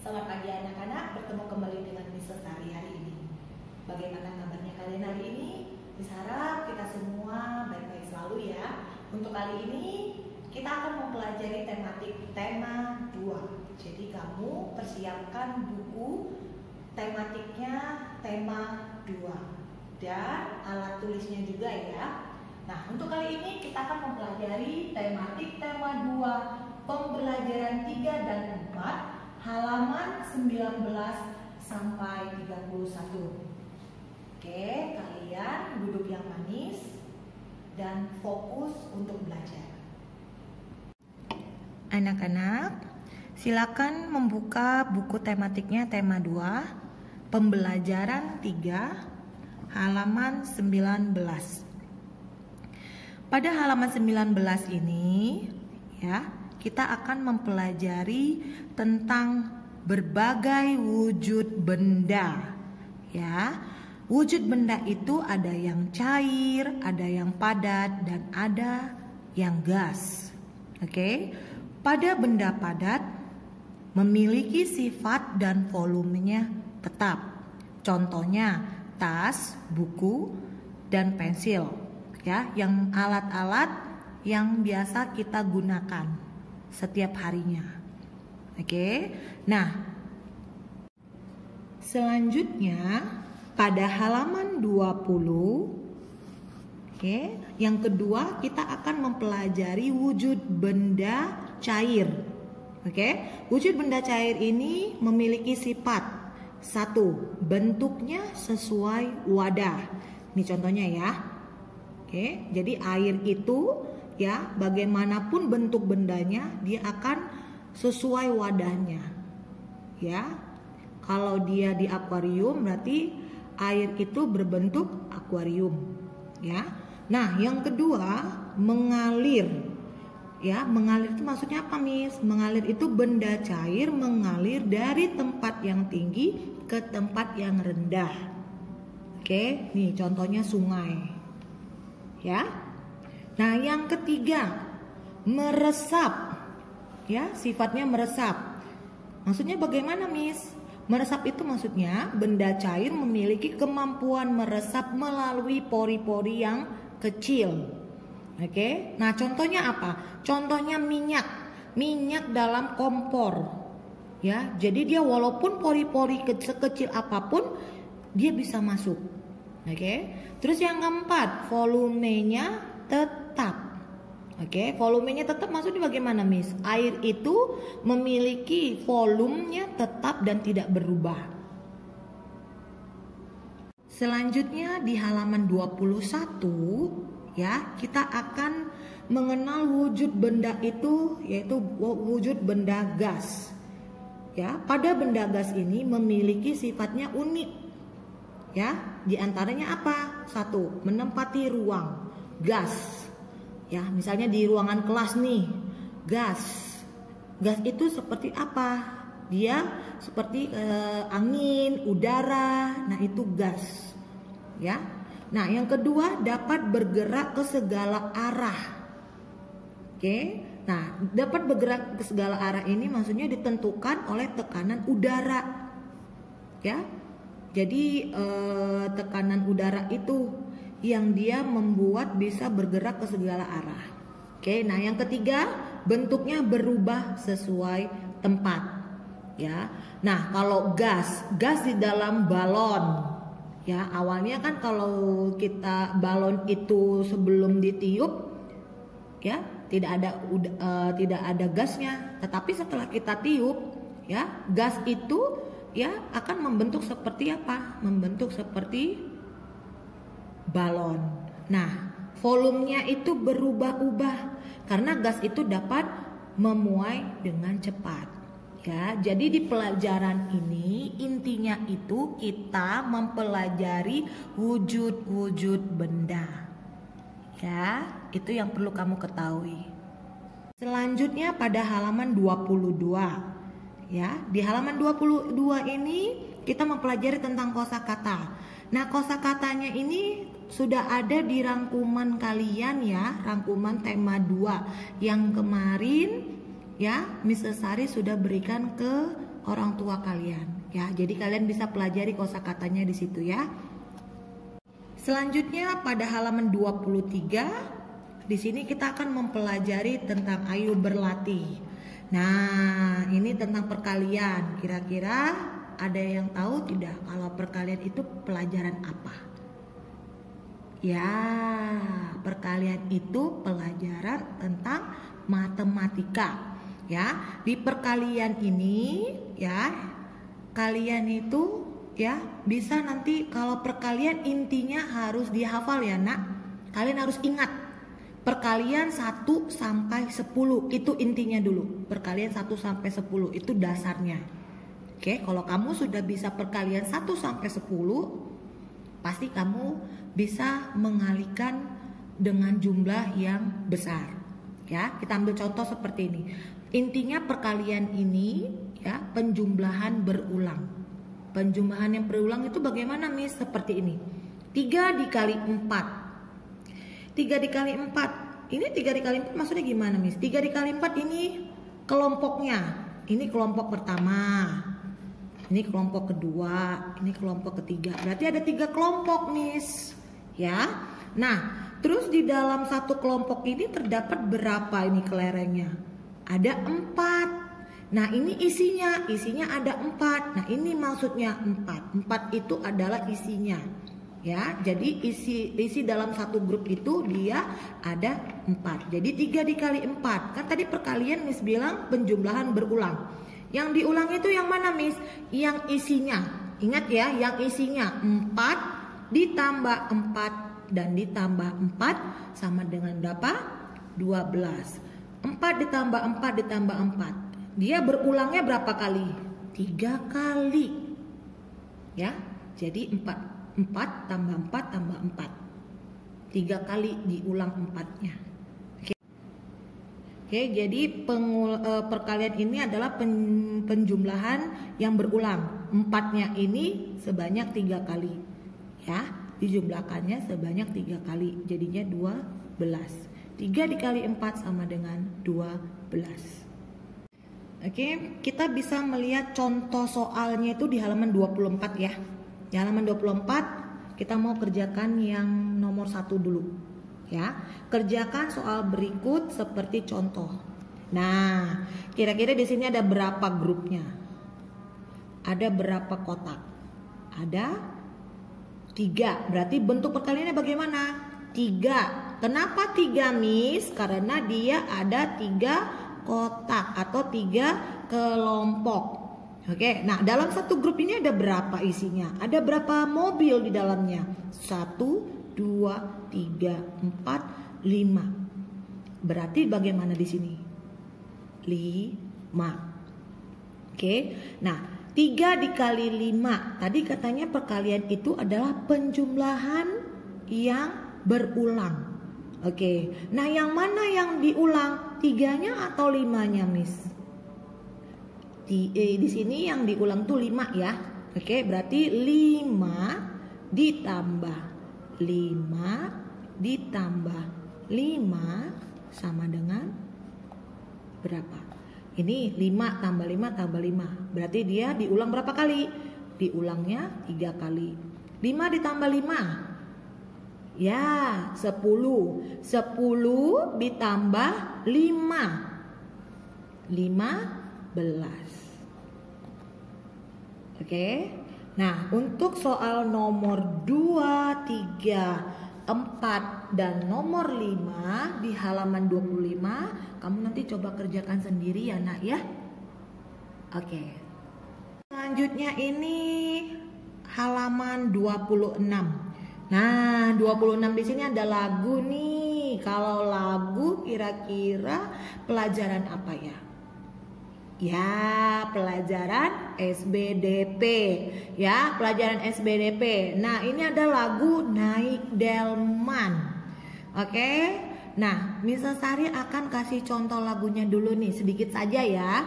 Selamat pagi anak-anak, bertemu kembali dengan Miss Lestari hari ini. Bagaimana kabarnya kalian hari ini? Miss harap kita semua baik-baik selalu ya. Untuk kali ini kita akan mempelajari tema 2. Jadi kamu persiapkan buku tematiknya tema 2 dan alat tulisnya juga ya. Nah, untuk kali ini kita akan mempelajari tematik tema 2, pembelajaran 3 dan 4, halaman 19 sampai 31. Oke, kalian duduk yang manis dan fokus untuk belajar. Anak-anak, silakan membuka buku tematiknya tema 2, pembelajaran 3, halaman 19. Pada halaman 19 ini ya, kita akan mempelajari tentang berbagai wujud benda. Ya, wujud benda itu ada yang cair, ada yang padat, dan ada yang gas. Oke, pada benda padat memiliki sifat dan volumenya tetap. Contohnya tas, buku, dan pensil. Ya, yang alat-alat yang biasa kita gunakan setiap harinya. Oke. Nah, selanjutnya pada halaman 20, oke, yang kedua kita akan mempelajari wujud benda cair. Oke. Wujud benda cair ini memiliki sifat. 1. Bentuknya sesuai wadah. Ini contohnya ya. Oke, jadi air itu ya, bagaimanapun bentuk bendanya dia akan sesuai wadahnya. Ya. Kalau dia di akuarium berarti air itu berbentuk akuarium, ya. Nah, yang kedua, mengalir. Ya, mengalir itu maksudnya apa, Miss? Mengalir itu benda cair mengalir dari tempat yang tinggi ke tempat yang rendah. Oke, nih contohnya sungai. Ya. Nah, yang ketiga, meresap. Ya, sifatnya meresap. Maksudnya bagaimana, Miss? Meresap itu maksudnya benda cair memiliki kemampuan meresap melalui pori-pori yang kecil. Oke. Nah, contohnya apa? Contohnya minyak. Minyak dalam kompor. Ya, jadi dia walaupun pori-pori sekecil apapun dia bisa masuk. Oke. Terus yang keempat, volumenya tetap. Oke, volumenya tetap maksudnya bagaimana, Miss? Air itu memiliki volumenya tetap dan tidak berubah. Selanjutnya di halaman 21 ya, kita akan mengenal wujud benda itu, yaitu wujud benda gas. Ya, pada benda gas ini memiliki sifatnya unik. Ya, di antaranya apa? 1. Menempati ruang. Gas. Ya, misalnya di ruangan kelas nih, gas. Gas itu seperti apa? Dia seperti angin, udara. Nah, itu gas. Ya. Nah, yang kedua, dapat bergerak ke segala arah. Oke. Nah, dapat bergerak ke segala arah ini maksudnya ditentukan oleh tekanan udara. Ya. Jadi tekanan udara itu yang dia membuat bisa bergerak ke segala arah. Oke, nah yang ketiga, bentuknya berubah sesuai tempat. Ya. Nah, kalau gas di dalam balon. Ya, awalnya kan kalau kita balon itu sebelum ditiup ya, tidak ada gasnya. Tetapi setelah kita tiup, ya, gas itu ya akan membentuk seperti apa? Membentuk seperti balon. Nah, volumenya itu berubah-ubah karena gas itu dapat memuai dengan cepat. Ya, jadi di pelajaran ini intinya itu kita mempelajari wujud-wujud benda. Ya, itu yang perlu kamu ketahui. Selanjutnya pada halaman 22. Ya, di halaman 22 ini kita mempelajari tentang kosakata. Nah, kosakatanya ini sudah ada di rangkuman kalian ya, rangkuman tema 2 yang kemarin ya Miss Lestari sudah berikan ke orang tua kalian ya. Jadi kalian bisa pelajari kosakatanya di situ ya. Selanjutnya pada halaman 23 di sini kita akan mempelajari tentang ayo berlatih. Nah, ini tentang perkalian. Kira-kira ada yang tahu tidak kalau perkalian itu pelajaran apa? Ya, perkalian itu pelajaran tentang matematika. Ya, di perkalian ini ya, kalian itu ya bisa nanti kalau perkalian intinya harus dihafal ya nak. Kalian harus ingat perkalian 1 sampai 10 itu intinya dulu. Perkalian 1 sampai 10 itu dasarnya. Oke, kalau kamu sudah bisa perkalian 1 sampai 10, pasti kamu bisa mengalihkan dengan jumlah yang besar. Ya, kita ambil contoh seperti ini. Intinya perkalian ini ya penjumlahan berulang. Penjumlahan yang berulang itu bagaimana Miss? Seperti ini. 3 dikali 4. 3 dikali 4. Ini 3 dikali 4 maksudnya gimana Miss? 3 dikali 4 ini kelompoknya. Ini kelompok pertama. Ini kelompok kedua. Ini kelompok ketiga. Berarti ada 3 kelompok Miss. Ya. Nah, terus di dalam satu kelompok ini terdapat berapa ini kelerengnya? Ada 4. Nah ini isinya ada 4. Nah ini maksudnya 4. 4 itu adalah isinya. Ya, jadi isi dalam satu grup itu dia ada 4. Jadi 3 dikali 4. Kan tadi perkalian Miss bilang penjumlahan berulang. Yang diulang itu yang mana Miss? Yang isinya. Ingat ya, yang isinya 4 ditambah 4 dan ditambah 4 sama dengan berapa? 12. 4 ditambah 4 ditambah 4. Dia berulangnya berapa kali? 3 kali. Ya, jadi 4 tambah 4 tambah 4. 3 kali diulang 4-nya. Oke, jadi perkalian ini adalah penjumlahan yang berulang. 4-nya ini sebanyak 3 kali. Ya, dijumlahkannya sebanyak 3 kali. Jadinya 12. 3 dikali 4 sama dengan 12. Oke, kita bisa melihat contoh soalnya itu di halaman 24 ya. Di halaman 24 kita mau kerjakan yang nomor 1 dulu. Ya, kerjakan soal berikut seperti contoh. Nah, kira-kira di sini ada berapa grupnya? Ada berapa kotak? Ada 3. Berarti bentuk perkaliannya bagaimana? 3. Kenapa 3 Miss? Karena dia ada 3 kotak atau 3 kelompok. Oke, nah dalam satu grup ini ada berapa isinya? Ada berapa mobil di dalamnya? 1, 2, 3, 4, 5. Berarti bagaimana di sini? 5. Oke, nah 3 dikali 5. Tadi katanya perkalian itu adalah penjumlahan yang berulang. Oke, nah yang mana yang diulang? 3-nya atau 5-nya Miss? Di sini yang diulang tuh 5 ya. Oke, berarti 5 ditambah 5 ditambah 5 sama dengan berapa? Ini 5 tambah 5 tambah 5. Berarti dia diulang berapa kali? Diulangnya 3 kali. 5 ditambah 5. Ya, 10. 10 ditambah 5. 15. Oke. Nah, untuk soal nomor 2, 3, 4 dan nomor 5 di halaman 25, kamu nanti coba kerjakan sendiri ya, Nak ya. Oke. Selanjutnya ini halaman 26. Nah, 26 di sini ada lagu nih. Kalau lagu kira-kira pelajaran apa ya? Ya, pelajaran SBDP. Ya, pelajaran SBDP. Nah, ini ada lagu Naik Delman. Oke. Nah, Miss Sari akan kasih contoh lagunya dulu nih, sedikit saja ya.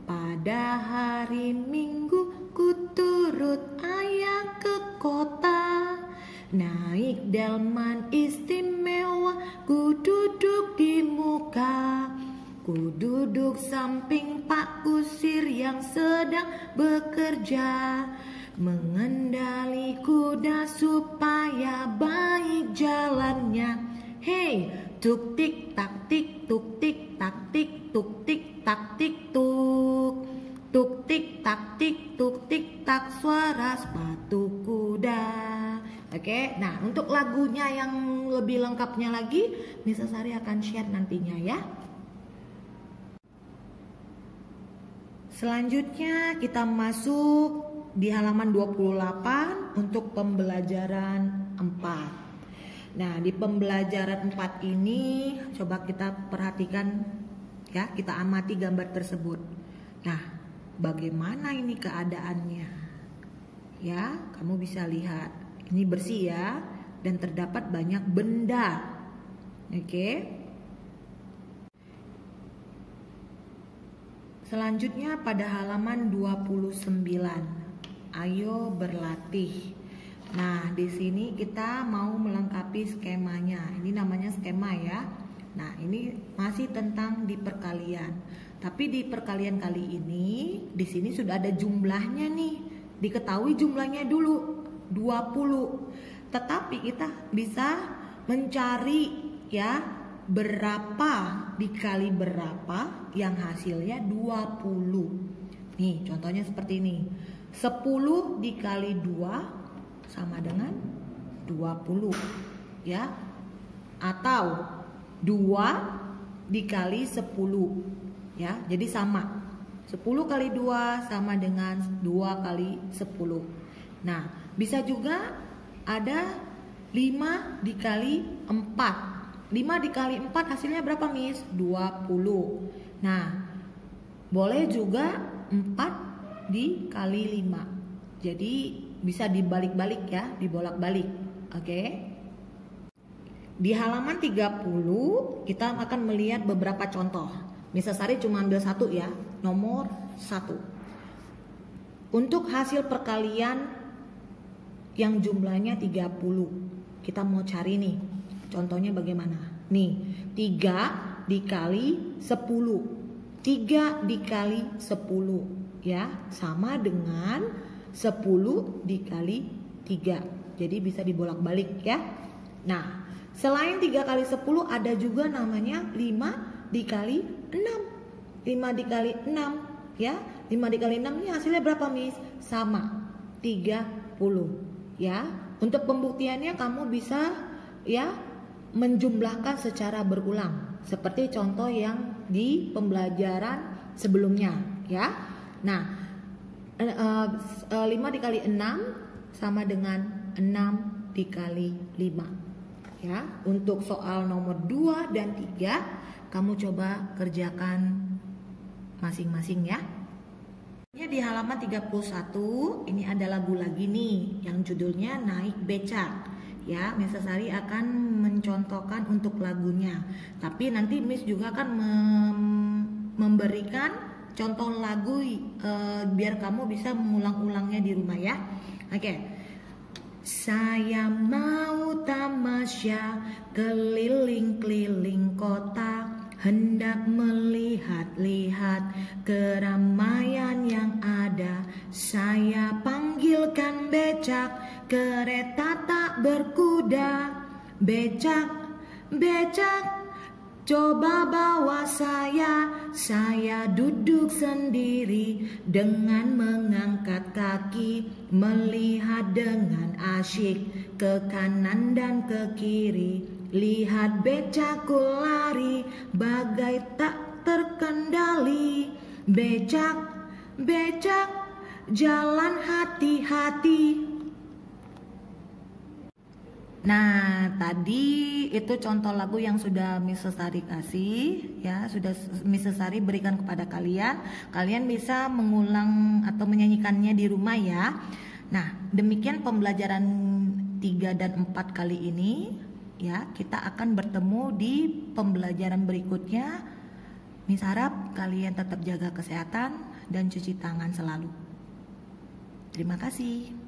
Pada hari Minggu ku turut ayah ke kota, naik delman istimewa, ku duduk di muka. Ku duduk samping Pak Kusir yang sedang bekerja, mengendali kuda supaya baik jalannya. Hei, tuk tik tak tik, tuk tik tak tik, tuk tik tak tik tuk. Tuk tik tak tik, tuk tik tak, suara sepatu kuda. Oke, nah untuk lagunya yang lebih lengkapnya lagi, Mrs. Sari akan share nantinya ya. Selanjutnya kita masuk di halaman 28 untuk pembelajaran 4. Nah, di pembelajaran 4 ini coba kita perhatikan ya, kita amati gambar tersebut. Nah, bagaimana ini keadaannya? Ya, kamu bisa lihat. Ini bersih ya, dan terdapat banyak benda. Oke. Selanjutnya pada halaman 29. Ayo berlatih. Nah, di sini kita mau melengkapi skemanya. Ini namanya skema ya. Nah, ini masih tentang di perkalian. Tapi di perkalian kali ini, di sini sudah ada jumlahnya nih. Diketahui jumlahnya dulu, 20. Tetapi kita bisa mencari ya, berapa dikali berapa yang hasilnya 20. Nih, contohnya seperti ini. 10 dikali 2 sama dengan 20 ya. Atau 2 dikali 10 ya. Jadi sama. 10 kali 2 sama dengan 2 kali 10. Nah, bisa juga ada 5 dikali 4. 5 dikali 4 hasilnya berapa, Miss? 20. Nah, boleh juga 4 dikali 5. Jadi bisa dibalik-balik ya, dibolak-balik. Oke. Di halaman 30 kita akan melihat beberapa contoh. Mrs. Sari cuma ambil satu ya, nomor 1. Untuk hasil perkalian yang jumlahnya 30. Kita mau cari nih. Contohnya bagaimana? Nih, 3 dikali 10. 3 dikali 10 ya, sama dengan 10 dikali 3. Jadi bisa dibolak-balik ya. Nah, selain 3 kali 10 ada juga namanya 5 dikali 6. 5 dikali 6 ya. 5 dikali 6 ini hasilnya berapa, Miss? Sama, 30 ya. Untuk pembuktiannya kamu bisa ya menjumlahkan secara berulang seperti contoh yang di pembelajaran sebelumnya ya. Nah, 5 dikali 6 sama dengan 6 dikali 5 ya. Untuk soal nomor 2 dan 3 kamu coba kerjakan masing-masing ya. Di halaman 31 ini ada lagu lagi nih yang judulnya Naik Becak. Ya, Mrs. Sari akan mencontohkan untuk lagunya. Tapi nanti Miss juga akan memberikan contoh lagu biar kamu bisa mengulang-ulangnya di rumah ya. Oke. Saya mau tamasya keliling-keliling kota, hendak melihat-lihat keramaian yang ada. Saya panggilkan becak, kereta tak berkuda. Becak, becak, coba bawa saya. Saya duduk sendiri dengan mengangkat kaki, melihat dengan asyik ke kanan dan ke kiri. Lihat becakku lari bagai tak terkendali. Becak, becak, jalan hati-hati. Nah, tadi itu contoh lagu yang sudah Mrs. Sari kasih ya, sudah Mrs. Sari berikan kepada kalian. Kalian bisa mengulang atau menyanyikannya di rumah ya. Nah, demikian pembelajaran 3 dan 4 kali ini ya. Kita akan bertemu di pembelajaran berikutnya. Miss harap kalian tetap jaga kesehatan dan cuci tangan selalu. Terima kasih.